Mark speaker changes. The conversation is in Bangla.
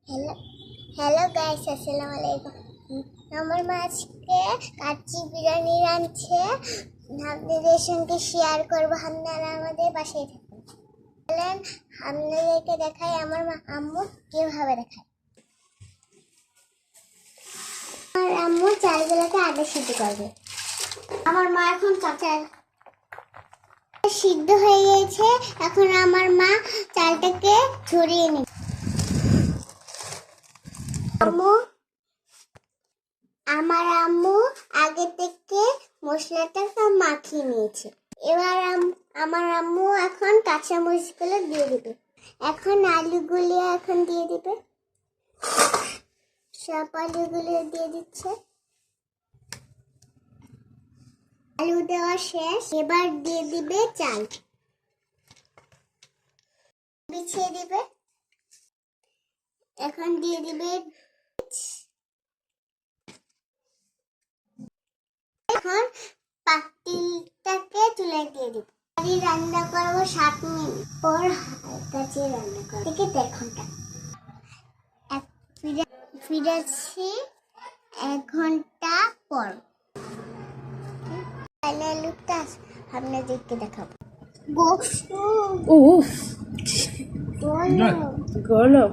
Speaker 1: হ্যালো হ্যালো গাইস, আসসালামু আলাইকুম। আমার মা আজকে কাচ্চি বিরিয়ানি রাঁধছে, আপনাদের সঙ্গে শেয়ার করবো। আপনারা আমাদের বাসায় থাকুন। বলেন, আপনাদেরকে দেখাই আমার মা আম্মু কিভাবে দেখায়। আমার আম্মু চালগুলোকে আগে সিদ্ধ করবে। আমার মা এখন চাল সিদ্ধ হয়ে গেছে, এখন আমার মা চালটাকে ছড়িয়ে নেবে। আমার আম্মু আগে থেকে মশলাটা মাখিয়ে নিয়েছে। এবার আমার আম্মু এখন কাঁচা মরিচগুলো দিয়ে দিবে। এখন আলুগুলো দিয়ে দিবে। সব আলুগুলো দিয়ে দিচ্ছে। আলু দেওয়া শেষ, এবার দিয়ে দিবে চাল, বিছিয়ে দিবে। এখন দিয়ে দিবে, এখন পাতিলটাকে চুলায় দিয়ে দিব। রান্না করবো 7 মিনিট পর, কাছে রান্না করবো থেকে 1.5 ঘন্টা। ফিরেছি 1 ঘন্টা পর। লুকটা আপনাদেরকে দেখাবো।
Speaker 2: উফ, গরম।
Speaker 1: বন্ধ করো।